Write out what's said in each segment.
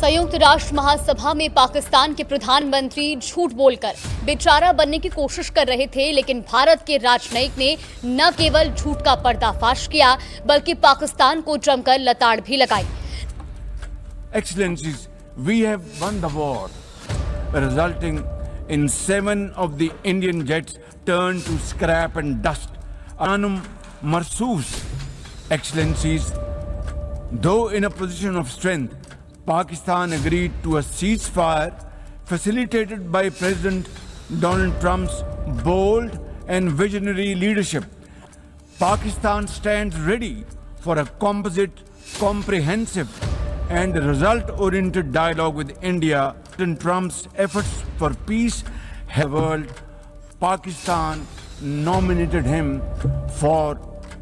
संयुक्त राष्ट्र महासभा में पाकिस्तान के प्रधानमंत्री झूठ बोलकर बेचारा बनने की कोशिश कर रहे थे, लेकिन भारत के राजनयिक ने न केवल झूठ का पर्दाफाश किया बल्कि पाकिस्तान को जमकर लताड़ भी लगाई। Excellencies, we have won the war, resulting in 7 of the Indian jets turned to scrap and dust. Anum Marsoos, Excellencies, though in a position of strength, Pakistan agreed to a ceasefire facilitated by President Donald Trump's bold and visionary leadership. Pakistan stands ready for a composite, comprehensive and result-oriented dialogue with India. President Trump's efforts for peace have the world. Pakistan nominated him for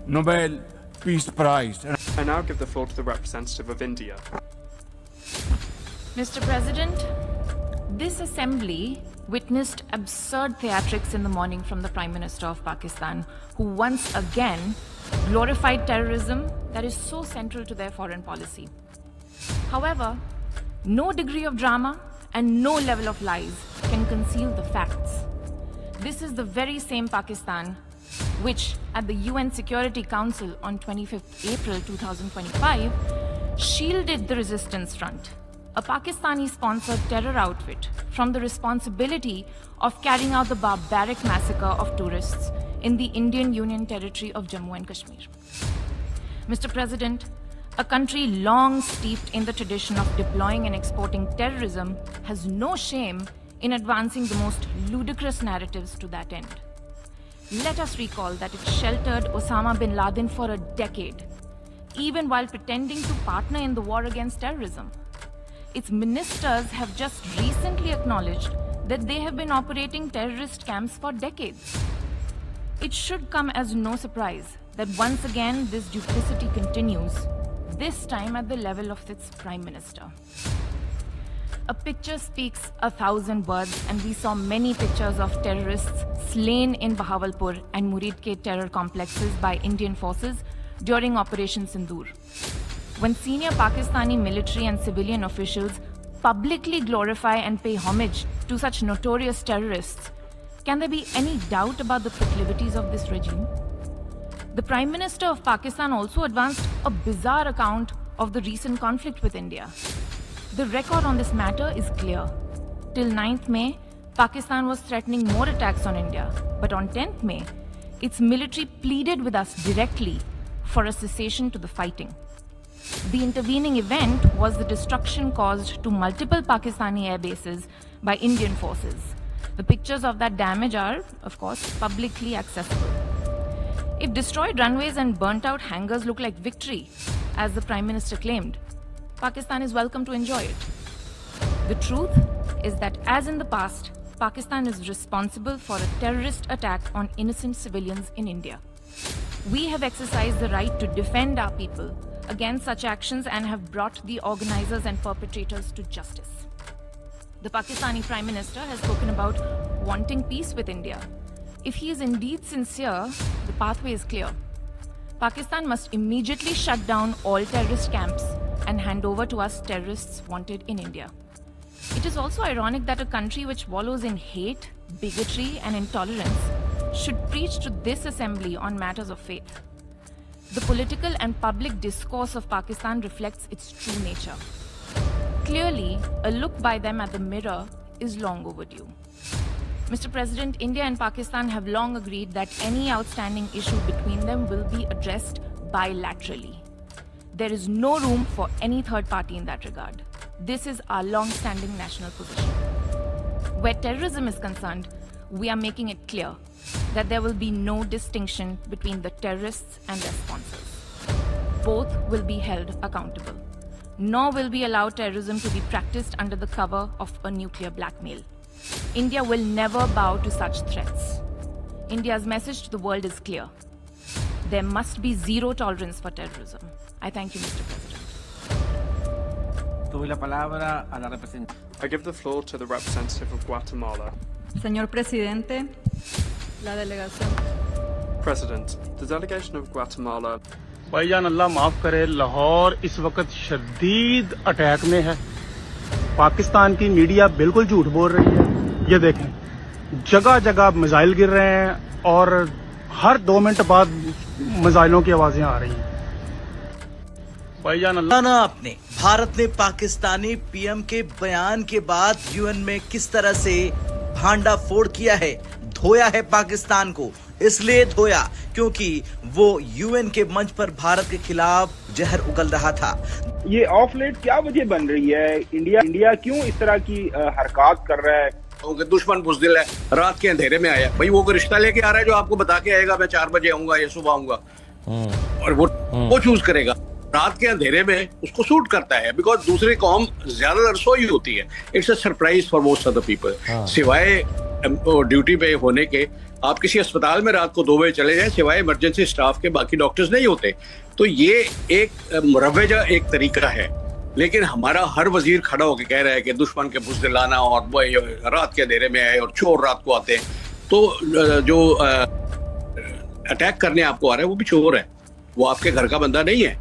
Nobel Peace Prize. I now give the floor to the representative of India. Mr. President, this assembly witnessed absurd theatrics in the morning from the Prime Minister of Pakistan, who once again glorified terrorism that is so central to their foreign policy. However, no degree of drama and no level of lies can conceal the facts. This is the very same Pakistan which, at the UN Security Council on 25th April 2025, shielded the Resistance Front, a Pakistani-sponsored terror outfit, from the responsibility of carrying out the barbaric massacre of tourists in the Indian Union territory of Jammu and Kashmir. Mr. President, a country long steeped in the tradition of deploying and exporting terrorism has no shame in advancing the most ludicrous narratives to that end. Let us recall that it sheltered Osama bin Laden for a decade, even while pretending to partner in the war against terrorism. Its ministers have just recently acknowledged that they have been operating terrorist camps for decades. It should come as no surprise that once again this duplicity continues, this time at the level of its Prime Minister. A picture speaks 1,000 words, and we saw many pictures of terrorists slain in Bahawalpur and Muridke terror complexes by Indian forces during Operation Sindoor. When senior Pakistani military and civilian officials publicly glorify and pay homage to such notorious terrorists, can there be any doubt about the proclivities of this regime? The Prime Minister of Pakistan also advanced a bizarre account of the recent conflict with India. The record on this matter is clear. Till 9th May, Pakistan was threatening more attacks on India, but on 10th May, its military pleaded with us directly for a cessation to the fighting. The intervening event was the destruction caused to multiple Pakistani air bases by Indian forces. The pictures of that damage are, of course, publicly accessible. If destroyed runways and burnt out hangars look like victory, as the Prime Minister claimed, Pakistan is welcome to enjoy it. The truth is that, as in the past, Pakistan is responsible for a terrorist attack on innocent civilians in India. We have exercised the right to defend our people against such actions and have brought the organizers and perpetrators to justice. The Pakistani Prime Minister has spoken about wanting peace with India. If he is indeed sincere, the pathway is clear. Pakistan must immediately shut down all terrorist camps and hand over to us terrorists wanted in India. It is also ironic that a country which wallows in hate, bigotry, and intolerance should preach to this assembly on matters of faith. The political and public discourse of Pakistan reflects its true nature. Clearly, a look by them at the mirror is long overdue. Mr. President, India and Pakistan have long agreed that any outstanding issue between them will be addressed bilaterally. There is no room for any third party in that regard. This is our long-standing national position. Where terrorism is concerned, we are making it clear that there will be no distinction between the terrorists and their sponsors. Both will be held accountable. Nor will we allow terrorism to be practiced under the cover of a nuclear blackmail. India will never bow to such threats. India's message to the world is clear. There must be zero tolerance for terrorism. I thank you, Mr. President. I give the floor to the representative of Guatemala. Señor Presidente, la delegación. President, the delegation of Guatemala. भाईजान अल्लाह माफ़ करे, लाहौर इस वक्त शदीद attack में है। पाकिस्तान की media बिल्कुल झूठ बोल रही है। ये देखें, जगह जगह मिसाइल गिर रहे हैं और हर 2 मिनट बाद मिसाइलों की आवाजें आ रही हैं। भाईजान ना आपने भारत ने पाकिस्तानी पीएम के बयान के बाद यूएन में किस तरह से भांडा फोड़ किया है, धोया है पाकिस्तान को। इसलिए धोया क्योंकि वो यूएन के मंच पर भारत के खिलाफ जहर उगल रहा था। ये ऑफ लेट क्या वजह बन रही है? इंडिया क्यों इस तरह की हरकत कर रहा है? दुश्मन बुज़दिल है, रात के अंधेरे में आया भाई, वो कोई रिश्ता लेके आ रहा है जो आपको बता के आएगा मैं 4 बजे आऊंगा या सुबह आऊंगा, और वो चूज करेगा। रात के अंधेरे में उसको सूट करता है, बिकॉज दूसरी कौम ज्यादातर सोई होती है। It's a surprise for most of the people. सिवाय ड्यूटी पे होने के आप किसी अस्पताल में रात को 2 बजे चले जाएं, सिवाय इमरजेंसी स्टाफ के बाकी डॉक्टर्स नहीं होते। तो ये एक रवैया, एक तरीका है। लेकिन हमारा हर वजीर खड़ा होकर कह रहा है कि दुश्मन के बुज़दिलाना और रात के अंधेरे में आए और चोर रात को आते हैं, तो जो अटैक करने आपको आ रहा है वो भी चोर है, वो आपके घर का बंदा नहीं है।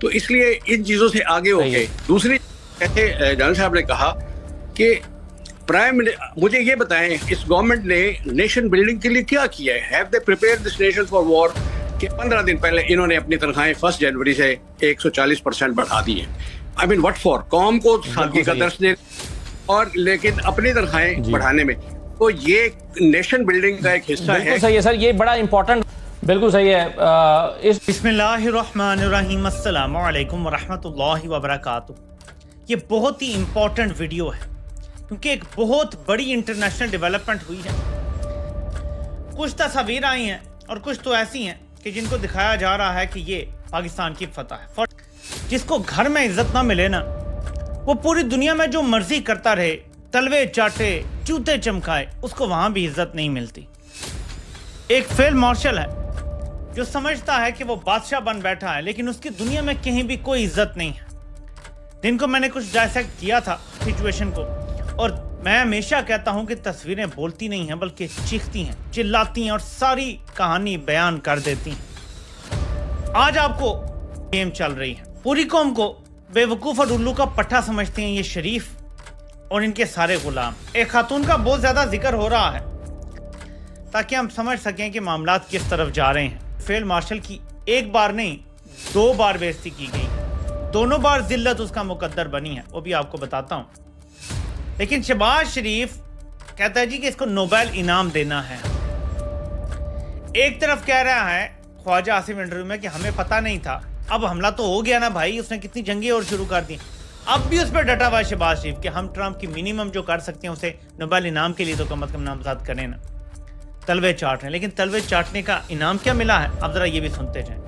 तो इसलिए इन चीजों से आगे होके दूसरी कहते जान साहब ने कहा कि मुझे ये बताएं, इस गवर्नमेंट ने नेशन बिल्डिंग के लिए क्या किया है? Have they prepared this nation for war? कि 15 दिन पहले इन्होंने अपनी तनख्वाहें 1 जनवरी से 140% बढ़ा दी है। I mean what for? कौम को सादगी का दर्श दे, और लेकिन अपनी तनख्वाहें बढ़ाने में। तो ये नेशन बिल्डिंग का एक हिस्सा है। सही है सर, ये बड़ा इंपॉर्टेंट, बिल्कुल सही है। बिस्मिल्लाहिर्रहमानिर्रहीम, अस्सलामु अलैकुम वरहमतुल्लाहि वबरकातुहू। ये बहुत ही इंपॉर्टेंट वीडियो है क्योंकि एक बहुत बड़ी इंटरनेशनल डेवलपमेंट हुई है। कुछ तस्वीरें आई हैं और कुछ तो ऐसी हैं कि जिनको दिखाया जा रहा है कि ये पाकिस्तान की फतह है। जिसको घर में इज्जत ना मिले ना, वो पूरी दुनिया में जो मर्जी करता रहे, तलवे चाटे, जूते चमकाए, उसको वहां भी इज्जत नहीं मिलती। एक फील्ड मार्शल है जो समझता है कि वो बादशाह बन बैठा है, लेकिन उसकी दुनिया में कहीं भी कोई इज्जत नहीं है। दिन को मैंने कुछ डायसेक्ट किया था सिचुएशन को, और मैं हमेशा कहता हूं कि तस्वीरें बोलती नहीं हैं बल्कि चीखती हैं, चिल्लाती हैं और सारी कहानी बयान कर देती हैं। आज आपको गेम चल रही है, पूरी कौम को बेवकूफ़ और उल्लू का पट्टा समझते हैं ये शरीफ और इनके सारे गुलाम। एक खातून का बहुत ज़्यादा जिक्र हो रहा है ताकि हम समझ सकें कि मामलात किस तरफ जा रहे हैं। फील्ड मार्शल की एक बार नहीं 2 बार बेइज्जती की गई, दोनों बार जिल्लत उसका मुकद्दर बनी है, वो भी आपको बताता हूँ। लेकिन शहबाज शरीफ कहता है जी कि इसको नोबेल इनाम देना है। एक तरफ कह रहा है ख्वाजा आसिम इंटरव्यू में कि हमें पता नहीं था, अब हमला तो हो गया ना भाई, उसने कितनी जंगें और शुरू कर दी। अब भी उस पर डटा हुआ शहबाज शरीफ कि हम ट्रंप की मिनिमम जो कर सकते हैं उसे नोबेल इनाम के लिए तो कम अज कम नामजद करें ना। तलवे चाट रहे हैं, लेकिन तलवे चाटने का इनाम क्या मिला है, अब जरा ये भी सुनते जाएं।